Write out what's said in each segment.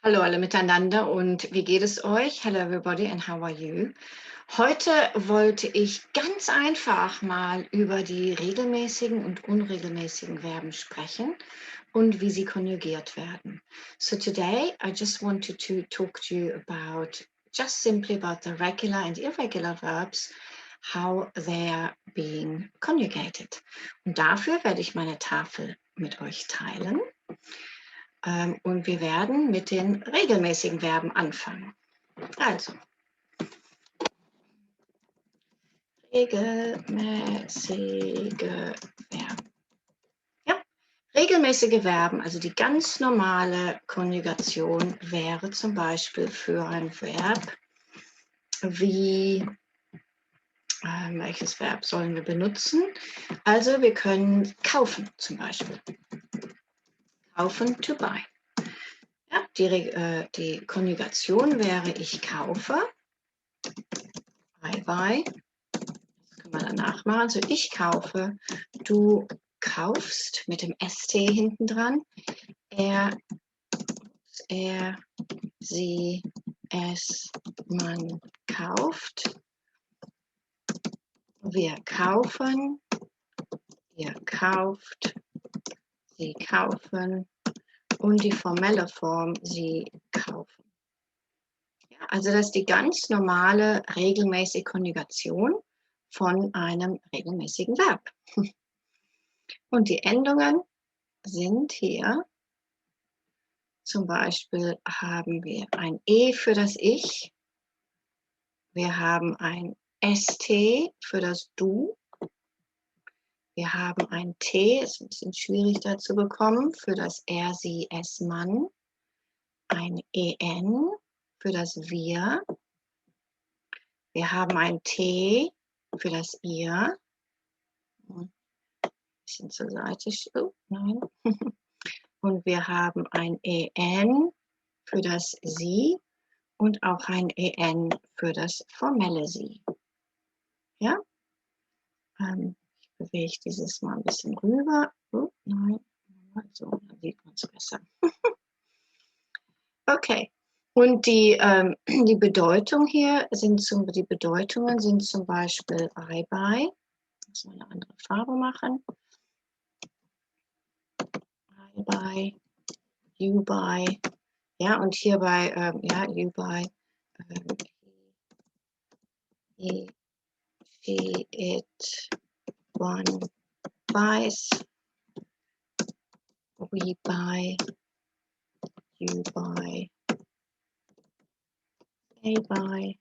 Hallo alle miteinander und wie geht es euch? Hello everybody and how are you? Heute wollte ich ganz einfach mal über die regelmäßigen und unregelmäßigen Verben sprechen und wie sie konjugiert werden. So today I just wanted to talk to you about just simply about the regular and irregular verbs, how they are being conjugated. Und dafür werde ich meine Tafel mit euch teilen. Und wir werden mit den regelmäßigen Verben anfangen. Also, regelmäßige Verben. Ja, regelmäßige Verben, also die ganz normale Konjugation wäre zum Beispiel für ein Verb wie, welches Verb sollen wir benutzen? Also wir können kaufen zum Beispiel. Kaufen, to buy. Ja, die Konjugation wäre ich kaufe, I buy. Das können wir danach machen. Also ich kaufe, du kaufst mit dem ST hinten dran. Er, sie, es, man kauft. Wir kaufen, ihr kauft, sie kaufen und die formelle Form, sie kaufen. Ja, also das ist die ganz normale regelmäßige Konjugation von einem regelmäßigen Verb. Und die Endungen sind hier, zum Beispiel haben wir ein E für das Ich, wir haben ein ST für das Du, wir haben ein T, ist ein bisschen schwierig da zu bekommen, für das Er, Sie, Es, Man, ein EN für das Wir, wir haben ein T für das Ihr, ein bisschen zur Seite, oh nein, und wir haben ein EN für das Sie und auch ein EN für das formelle Sie. Ja? Ich bewege dieses mal ein bisschen rüber. Oh, nein, so, dann sieht man es besser. Okay. Und die Bedeutung hier die Bedeutungen sind zum Beispiel I buy. Ich muss mal eine andere Farbe machen. I buy, you buy. Ja, und hierbei, ja, you buy, he, she, it, one buys, we buy, you buy, they buy,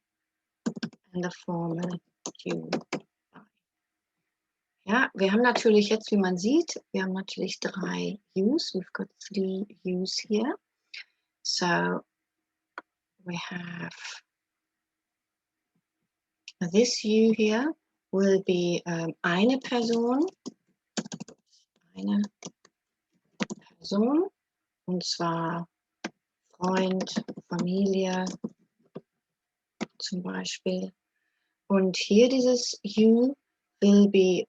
and the formal you buy. Ja, wir haben natürlich jetzt, wie man sieht, wir haben natürlich 3 U's. We've got 3 U's here. So we have this U here will be eine Person, und zwar Freund, Familie zum Beispiel. Und hier dieses You will be.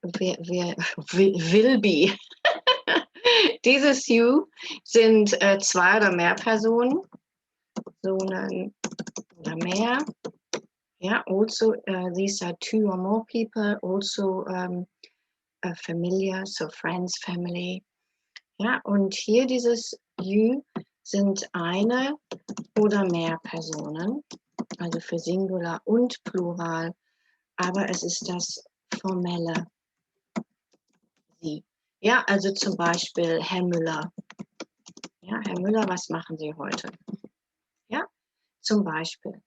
Dieses You sind 2 oder mehr Personen, Personen oder mehr. Yeah, also these are 2 or more people, also familiar, so friends, family. Ja, und hier dieses You sind eine oder mehr Personen, also für Singular und Plural, aber es ist das formelle Sie. Ja, also zum Beispiel Herr Müller. Ja, Herr Müller, was machen Sie heute? Ja, zum Beispiel.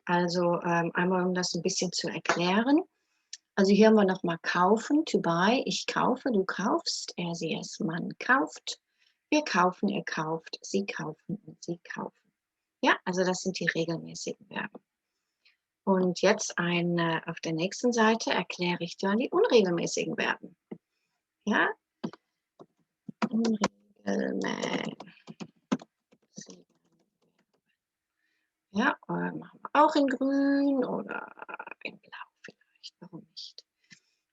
Also einmal, um das ein bisschen zu erklären. Also hier haben wir nochmal kaufen, to buy. Ich kaufe, du kaufst, er, sie, es, man kauft. Wir kaufen, ihr kauft, sie kaufen und sie kaufen. Ja, also das sind die regelmäßigen Verben. Und jetzt auf der nächsten Seite erkläre ich dann die unregelmäßigen Verben. Ja, unregelmäßig. Ja, machen wir auch in grün oder in blau vielleicht, warum nicht?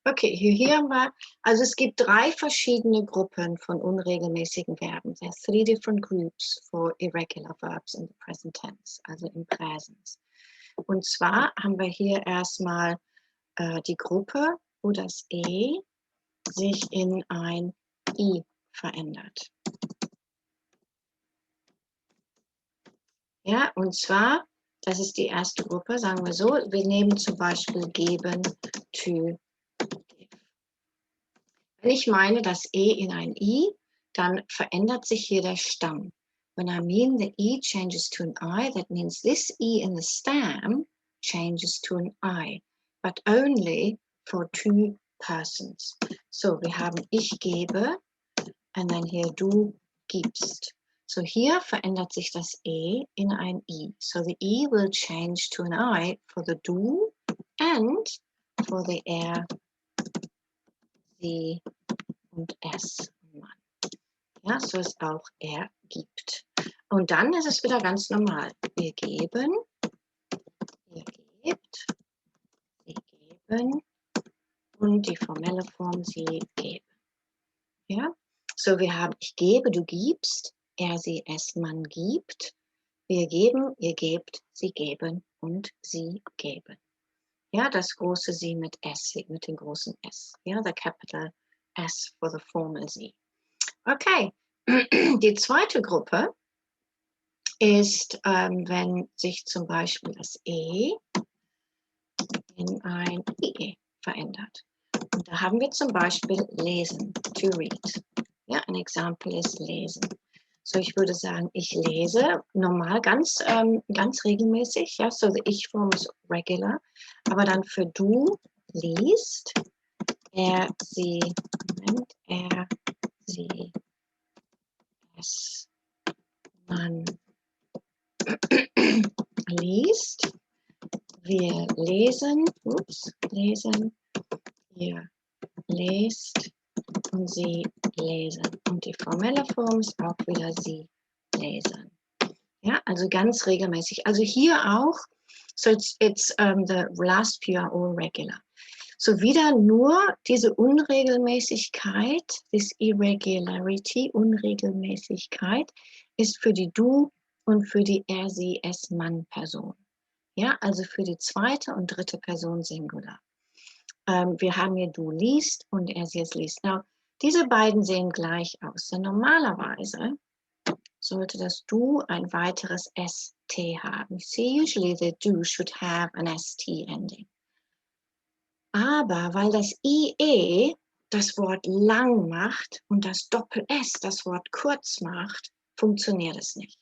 Okay, hier haben wir, Also es gibt 3 verschiedene Gruppen von unregelmäßigen Verben. There are 3 different groups for irregular verbs in the present tense, also im Präsens. Und zwar haben wir hier erstmal die Gruppe, wo das E sich in ein I verändert. Ja, und zwar, das ist die erste Gruppe, sagen wir so, wir nehmen zum Beispiel geben, to, give. Wenn ich meine das E in ein I, dann verändert sich hier der Stamm. When I mean the E changes to an I, that means this E in the stem changes to an I, but only for 2 persons. So, wir haben ich gebe, and then here du gibst. So hier verändert sich das E in ein I. So the E will change to an I for the du and for the er, sie und es, Mann. Ja, so es auch er gibt. Und dann ist es wieder ganz normal. Wir geben, ihr gebt, sie geben und die formelle Form sie geben. Ja, so wir haben ich gebe, du gibst, er, sie, es, man gibt. Wir geben, ihr gebt, sie geben und sie geben. Ja, das große Sie mit S, mit dem großen S. Ja, the capital S for the formal Sie. Okay, die zweite Gruppe ist, wenn sich zum Beispiel das E in ein IE verändert. Und da haben wir zum Beispiel lesen, to read. Ja, ein Example ist lesen. So, ich würde sagen, ich lese normal, ganz regelmäßig. Ja, so the Ich-Form ist regular. Aber dann für du liest, er, sie, Moment, er, sie, es, man liest. Wir lesen, lesen, ihr lest und sie lesen. Und die formelle Form ist auch wieder sie lesen. Ja, also ganz regelmäßig. Also hier auch, so it's the last few are all regular. So wieder nur diese Unregelmäßigkeit, this irregularity, Unregelmäßigkeit, ist für die Du und für die Er, Sie, Es, Man Person. Ja, also für die zweite und dritte Person Singular. Wir haben hier Du liest und Er, Sie, Es liest. Now, diese beiden sehen gleich aus. Denn normalerweise sollte das Du ein weiteres ST haben. You see, usually the Do should have an ST ending. Aber weil das IE das Wort lang macht und das Doppel-S das Wort kurz macht, funktioniert es nicht.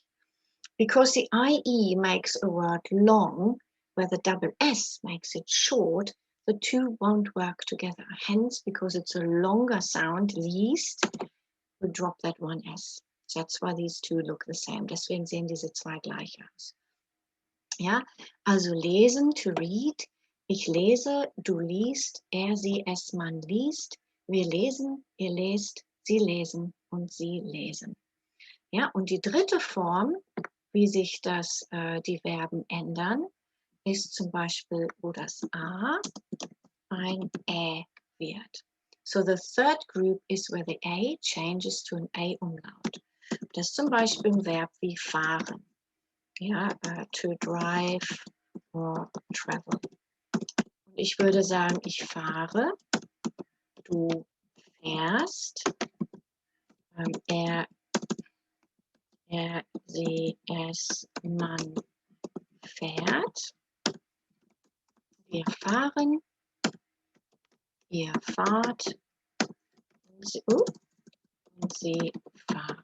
Because the IE makes a word long, where the double S makes it short, the two won't work together. Hence, because it's a longer sound, least, we drop that one S. That's why these two look the same. Deswegen sehen diese zwei gleich aus. Ja, also lesen, to read. Ich lese, du liest, er, sie, es, man liest. Wir lesen, ihr lest, sie lesen und sie lesen. Ja, und die dritte Form, wie sich die Verben ändern, ist zum Beispiel, wo das A ein Ä wird. So the third group is where the A changes to an A-Umlaut. Das ist zum Beispiel ein Verb wie fahren. Ja, to drive or travel. Und ich würde sagen, ich fahre, du fährst, er, sie, es, man fährt, wir fahren, ihr fahrt und sie fahren.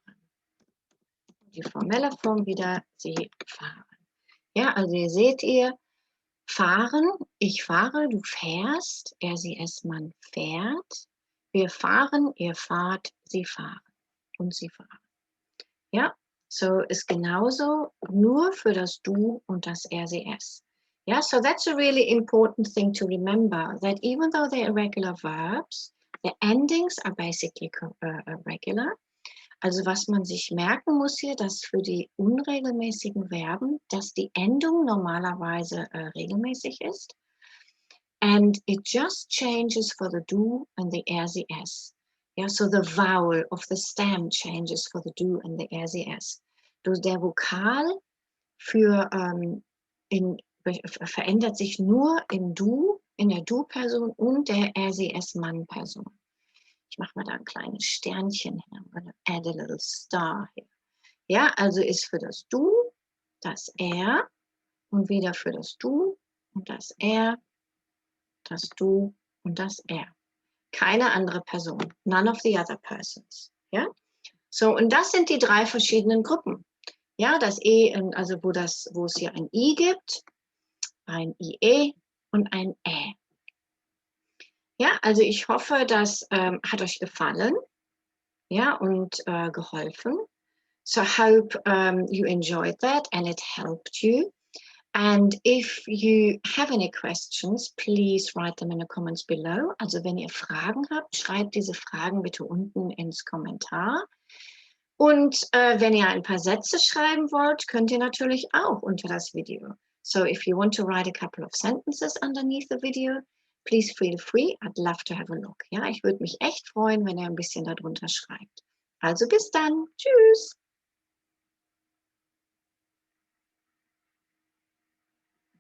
Die formelle Form wieder, sie fahren. Ja, also hier seht ihr, fahren, ich fahre, du fährst, er, sie, es, man fährt, wir fahren, ihr fahrt, sie fahren und sie fahren. Ja, so ist genauso nur für das Du und das Er, Sie, Es. Yeah, so that's a really important thing to remember, that even though they're irregular verbs, the endings are basically regular. Also was man sich merken muss hier, dass für die unregelmäßigen Verben, dass die Endung normalerweise regelmäßig ist. and it just changes for the du and the RCS. Yeah, so the vowel of the stem changes for the du and the RCS. Der Vokal verändert sich nur in der Du-Person und der RCS-Mann-Person. Ich mache mal da ein kleines Sternchen hin. I'm gonna add a little star here. Ja, also ist für das Du das R und wieder für das Du und das R, das Du und das R. Keine andere Person. None of the other persons. Ja? So, und das sind die 3 verschiedenen Gruppen. Ja, das E, also wo es hier ein I gibt, ein IE und ein Ä. Ja, also ich hoffe, das hat euch gefallen, ja, und geholfen. So I hope you enjoyed that and it helped you. And if you have any questions, please write them in the comments below. Also wenn ihr Fragen habt, schreibt diese Fragen bitte unten ins Kommentar. Und wenn ihr ein paar Sätze schreiben wollt, könnt ihr natürlich auch unter das Video. So if you want to write a couple of sentences underneath the video, please feel free. I'd love to have a look. Ja, ich würde mich echt freuen, wenn ihr ein bisschen darunter schreibt. Also bis dann. Tschüss.